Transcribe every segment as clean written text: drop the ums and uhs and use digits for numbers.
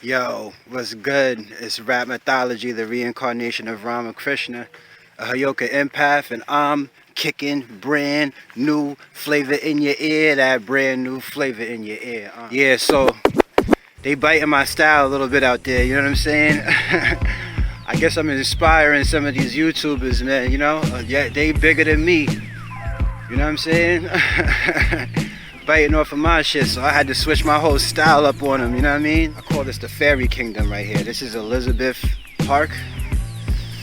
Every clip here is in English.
Yo, what's good? It's Rapmythology, the reincarnation of Ramakrishna, a HEYOKA empath, and I'm kicking brand new flavor in your ear, that brand new flavor in your ear. Yeah, so they biting my style a little bit out there, you know what I'm saying? I guess I'm inspiring some of these YouTubers, man, you know? Yeah, they bigger than me, you know what I'm saying? Biting off of my shit, so I had to switch my whole style up on them, you know what I mean? I call this the fairy kingdom right here. This is Elizabeth Park,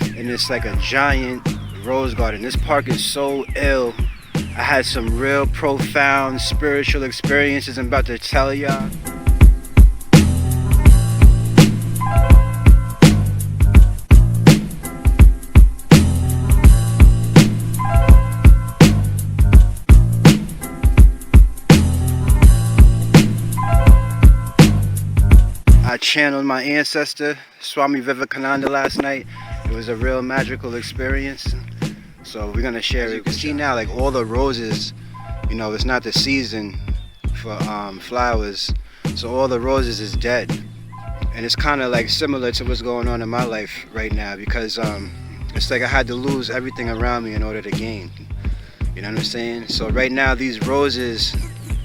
and it's like a giant rose garden. This park is so ill. I had some real profound spiritual experiences I'm about to tell y'all. I channeled my ancestor, Swami Vivekananda, last night. It was a real magical experience. So we're gonna share it. You can see now, like all the roses, you know, it's not the season for flowers. So all the roses is dead. And it's kind of like similar to what's going on in my life right now, because it's like I had to lose everything around me in order to gain. You know what I'm saying? So right now these roses,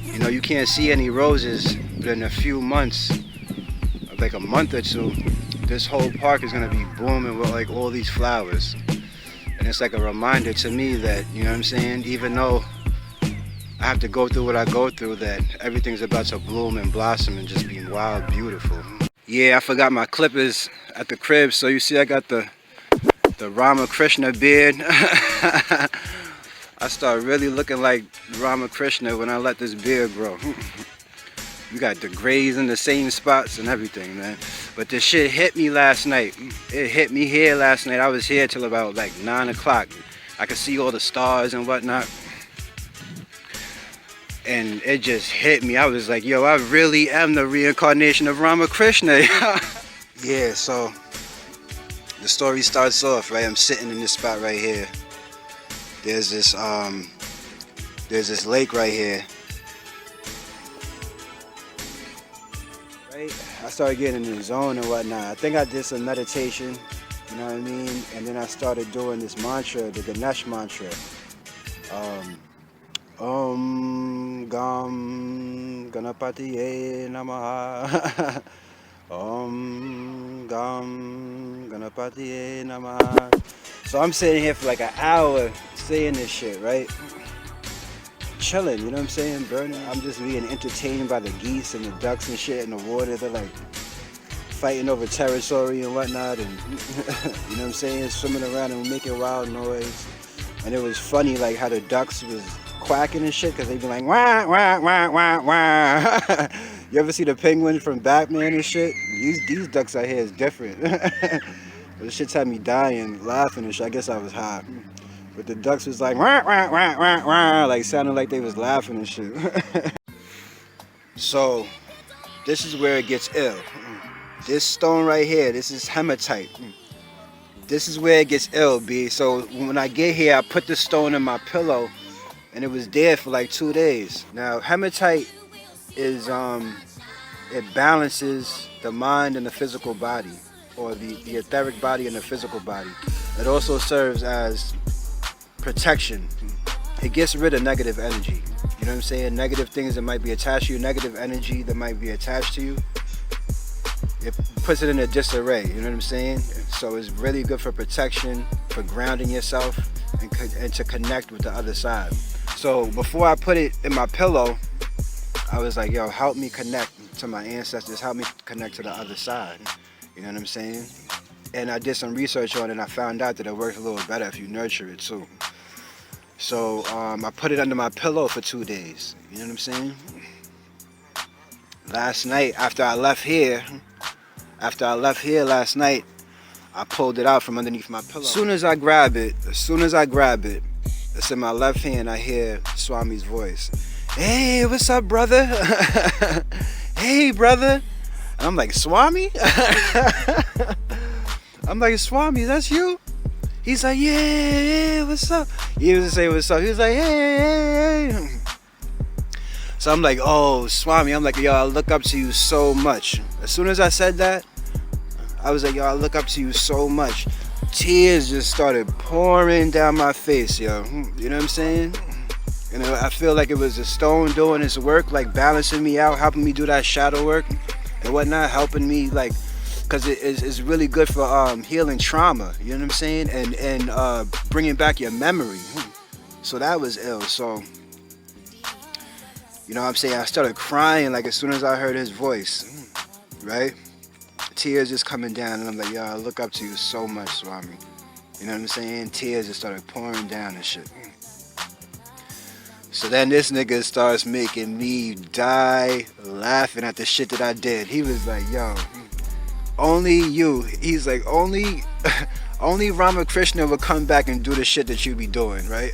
you know, you can't see any roses, but in a few months, like a month or two, this whole park is gonna be booming with like all these flowers. And it's like a reminder to me that, you know what I'm saying, even though I have to go through what I go through, that everything's about to bloom and blossom and just be wild, beautiful. Yeah, I forgot my clippers at the crib, so you see I got the Ramakrishna beard. I start really looking like Ramakrishna when I let this beard grow. You got the grays in the same spots and everything, man. But this shit hit me last night. It hit me here last night. I was here till about like 9 o'clock. I could see all the stars and whatnot. And it just hit me. I was like, yo, I really am the reincarnation of Ramakrishna. Yeah, so the story starts off, right? I'm sitting in this spot right here. There's this lake right here. I started getting in the zone and whatnot. I think I did some meditation, you know what I mean? And then I started doing this mantra, the Ganesh mantra. Om Gam Ganapatiye Namaha. Om Gam Ganapatiye Namaha. So I'm sitting here for like an hour saying this shit, right? Chilling, you know what I'm saying? Burning. I'm just being entertained by the geese and the ducks and shit in the water. They're like fighting over territory and whatnot, and you know what I'm saying? Swimming around and making wild noise. And it was funny, like how the ducks was quacking and shit, because they'd be like, wah, wah, wah, wah, wah. You ever see the penguin from Batman and shit? These ducks out here is different. This shit's had me dying, laughing and shit. I guess I was high. But the ducks was like, wah, wah, wah, wah, wah, like sounding like they was laughing and shit. So, this is where it gets ill. This stone right here, this is hematite. This is where it gets ill, B. So when I get here, I put the stone in my pillow, and it was there for like 2 days. Now, hematite is, it balances the mind and the physical body, or the etheric body and the physical body. It also serves as protection. It gets rid of negative energy. You know what I'm saying? Negative things that might be attached to you, negative energy that might be attached to you. It puts it in a disarray, you know what I'm saying? So it's really good for protection, for grounding yourself, and to connect with the other side. So before I put it in my pillow, I was like, yo, help me connect to my ancestors, help me connect to the other side. You know what I'm saying? And I did some research on it, and I found out that it works a little better if you nurture it too. So I put it under my pillow for 2 days. You know what I'm saying? Last night, after I left here last night, I pulled it out from underneath my pillow. As soon as I grab it, it's in my left hand, I hear Swami's voice. Hey, what's up, brother? Hey, brother. And I'm like, Swami? I'm like, Swami, that's you? He's like, yeah, what's up? He doesn't say what's up. He was like, hey. So I'm like, oh, Swami, I'm like, yo, I look up to you so much. As soon as I said that, I was like, yo, I look up to you so much. Tears just started pouring down my face, yo. You know what I'm saying? And I feel like it was a stone doing its work, like balancing me out, helping me do that shadow work and whatnot, helping me, like, because it's really good for healing trauma, you know what I'm saying? And bringing back your memory. So that was ill. So, you know what I'm saying? I started crying like as soon as I heard his voice, right? Tears just coming down, and I'm like, yo, I look up to you so much, Swami. You know what I'm saying? Tears just started pouring down and shit. So then this nigga starts making me die laughing at the shit that I did. He was like, yo, only you. He's like, only Ramakrishna would come back and do the shit that you be doing, right?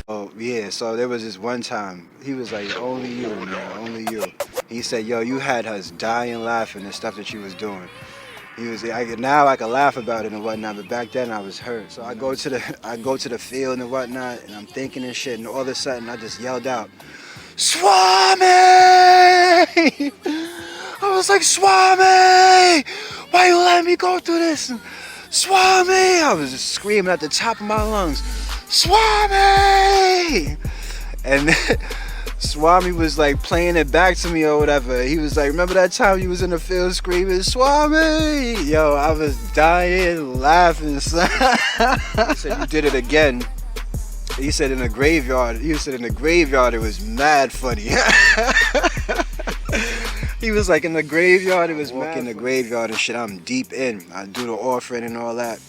Oh yeah, so there was this one time, he was like, only you, man, only you. He said, yo, you had us dying laughing and stuff that you was doing. He was like, now I can laugh about it and whatnot, but back then I was hurt. So I go to the field and whatnot, and I'm thinking and shit, and all of a sudden I just yelled out, Swami! I was like, Swami! Why you letting me go through this? Swami! I was just screaming at the top of my lungs, Swami! And Swami was like playing it back to me or whatever. He was like, remember that time you was in the field screaming, Swami? Yo, I was dying laughing, son. He said, you did it again. He said in the graveyard. He said in the graveyard it was mad funny. He was like, in the graveyard it was mad. In the graveyard and shit, I'm deep in. I do the offering and all that.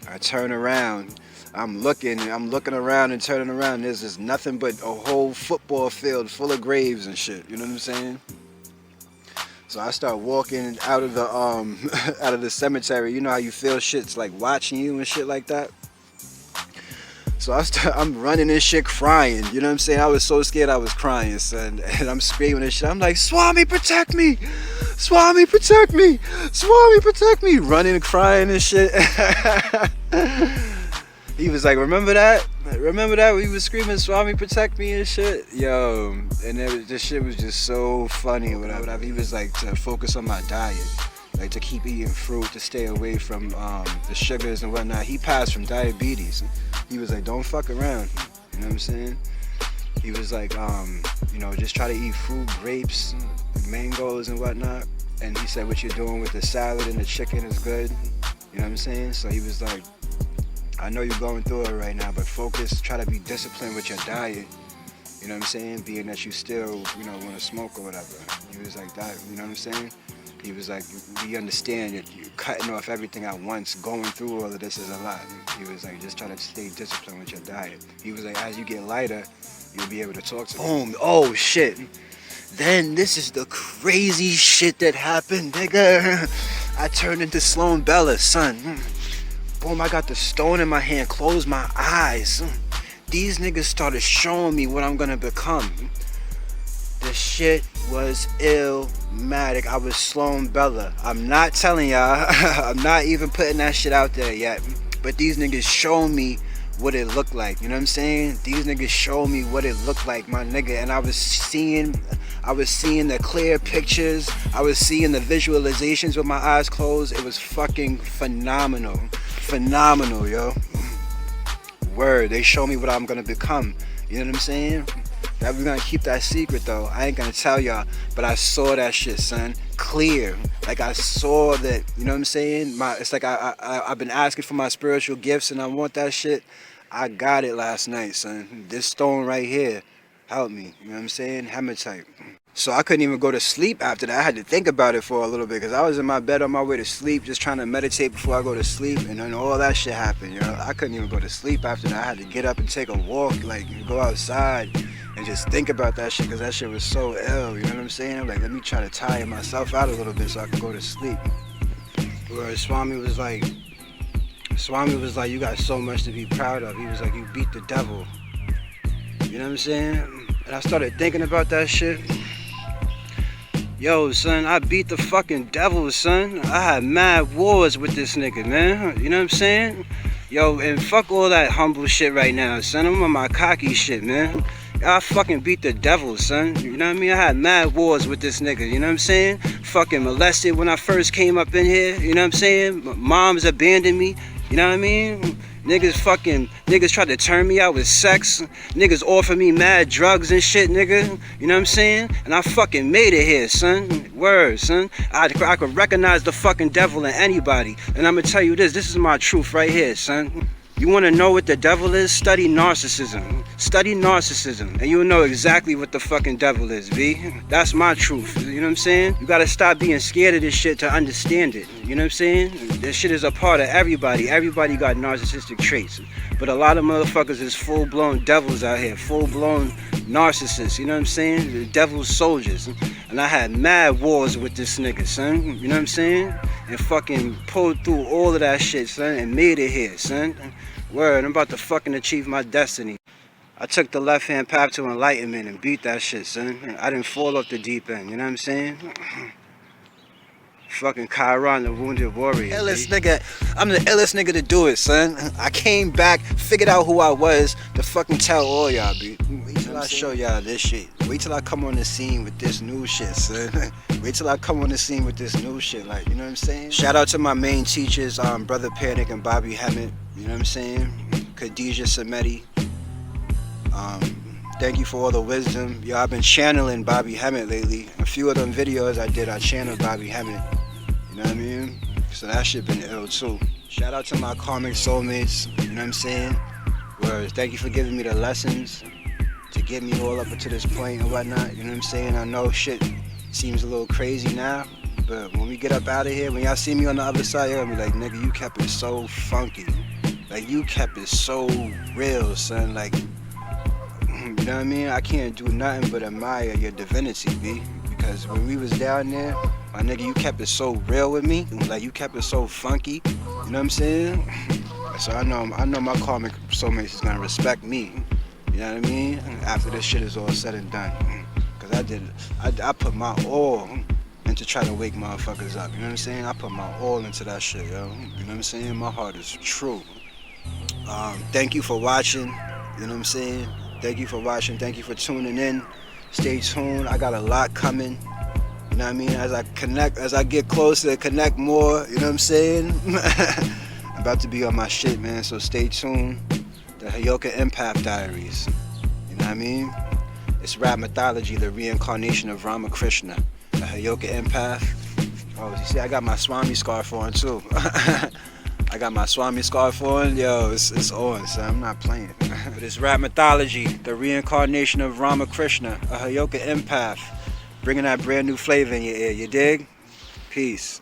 I turn around. I'm looking around and turning around. There's just nothing but a whole football field full of graves and shit. You know what I'm saying? So I start walking out of the out of the cemetery. You know how you feel shit's like watching you and shit like that. So I'm running and shit, crying. You know what I'm saying? I was so scared I was crying, son. And I'm screaming and shit. I'm like, Swami, protect me! Swami, protect me! Swami, protect me! Running and crying and shit. He was like, remember that? Remember that? We was screaming, Swami, protect me and shit? Yo, and this shit was just so funny. Whatever. He was like, to focus on my diet. Like, to keep eating fruit, to stay away from the sugars and whatnot. He passed from diabetes. He was like, don't fuck around. You know what I'm saying? He was like, you know, just try to eat fruit, grapes, mangoes and whatnot. And he said, what you're doing with the salad and the chicken is good. You know what I'm saying? So he was like, I know you're going through it right now, but focus, try to be disciplined with your diet. You know what I'm saying? Being that you still, you know, want to smoke or whatever. He was like that, you know what I'm saying? He was like, we understand you're cutting off everything at once, going through all of this is a lot. He was like, just try to stay disciplined with your diet. He was like, as you get lighter, you'll be able to talk to me. Boom, oh shit. Then this is the crazy shit that happened, nigga. I turned into Sloan Bella, son. Boom, I got the stone in my hand, closed my eyes. These niggas started showing me what I'm gonna become. The shit was illmatic. I was Sloan Bella. I'm not telling y'all, I'm not even putting that shit out there yet. But these niggas showed me what it looked like. You know what I'm saying? These niggas showed me what it looked like, my nigga. And I was seeing the clear pictures. I was seeing the visualizations with my eyes closed. It was fucking phenomenal. Phenomenal, yo. Word, they show me what I'm gonna become. You know what I'm saying? That we're gonna keep that secret though. I ain't gonna tell y'all, but I saw that shit, son. Clear. Like I saw that, you know what I'm saying? It's like I've been asking for my spiritual gifts and I want that shit. I got it last night, son. This stone right here helped me. You know what I'm saying? Hematite. So I couldn't even go to sleep after that. I had to think about it for a little bit because I was in my bed on my way to sleep, just trying to meditate before I go to sleep, and then all that shit happened, you know? I couldn't even go to sleep after that. I had to get up and take a walk, like go outside and just think about that shit because that shit was so ill, you know what I'm saying? I'm like, let me try to tire myself out a little bit so I can go to sleep. Where Swami was like, you got so much to be proud of. He was like, you beat the devil. You know what I'm saying? And I started thinking about that shit. Yo, son, I beat the fucking devil, son. I had mad wars with this nigga, man. You know what I'm saying? Yo, and fuck all that humble shit right now, son. I'm on my cocky shit, man. I fucking beat the devil, son. You know what I mean? I had mad wars with this nigga, you know what I'm saying? Fucking molested when I first came up in here, you know what I'm saying? Moms abandoned me, you know what I mean? Niggas tried to turn me out with sex. Niggas offered me mad drugs and shit, nigga. You know what I'm saying? And I fucking made it here, son. Word, son. I could recognize the fucking devil in anybody. And I'm gonna tell you this is my truth right here, son. You want to know what the devil is? Study narcissism. Study narcissism. And you'll know exactly what the fucking devil is, B. That's my truth. You know what I'm saying? You got to stop being scared of this shit to understand it. You know what I'm saying? This shit is a part of everybody. Everybody got narcissistic traits. But a lot of motherfuckers is full-blown devils out here. Full-blown narcissists. You know what I'm saying? The devil's soldiers. And I had mad wars with this nigga, son. You know what I'm saying? And fucking pulled through all of that shit, son. And made it here, son. Word, I'm about to fucking achieve my destiny. I took the left-hand path to enlightenment and beat that shit, son. I didn't fall off the deep end, you know what I'm saying? Fucking Chiron, the wounded warrior. Illest nigga, I'm the illest nigga to do it, son. I came back, figured out who I was to fucking tell all y'all, B. Wait till I show y'all this shit. Wait till I come on the scene with this new shit, son. Wait till I come on the scene with this new shit, like, you know what I'm saying? Shout out to my main teachers, Brother Panic and Bobby Hammett. You know what I'm saying? Khadijah Samedi. Thank you for all the wisdom. Yo, I've been channeling Bobby Hammett lately. A few of them videos I channeled Bobby Hammett. You know what I mean? So that shit been ill too. Shout out to my karmic soulmates. You know what I'm saying? Whereas, thank you for giving me the lessons to get me all up to this point and whatnot. You know what I'm saying? I know shit seems a little crazy now. But when we get up out of here, when y'all see me on the other side, y'all gonna be like, nigga, you kept it so funky. Like, you kept it so real, son. Like, you know what I mean? I can't do nothing but admire your divinity, B. Because when we was down there, my nigga, you kept it so real with me. Like, you kept it so funky. You know what I'm saying? So I know my karmic soulmates is gonna respect me. You know what I mean? After this shit is all said and done. Because I put my all into trying to wake motherfuckers up. You know what I'm saying? I put my all into that shit, yo. You know what I'm saying? My heart is true. Thank you for watching. You know what I'm saying? Thank you for watching. Thank you for tuning in. Stay tuned. I got a lot coming. You know what I mean? As I get closer, connect more. You know what I'm saying? I'm about to be on my shit, man. So stay tuned. The HEYOKA Empath Diaries. You know what I mean? It's Rapmythology, the reincarnation of Ramakrishna. The HEYOKA Empath. Oh, you see, I got my Swami scarf on too. I got my Swami scarf on. Yo, it's on, so I'm not playing. But it's Rapmythology, the reincarnation of Ramakrishna, a HEYOKA Empath, bringing that brand new flavor in your ear, you dig? Peace.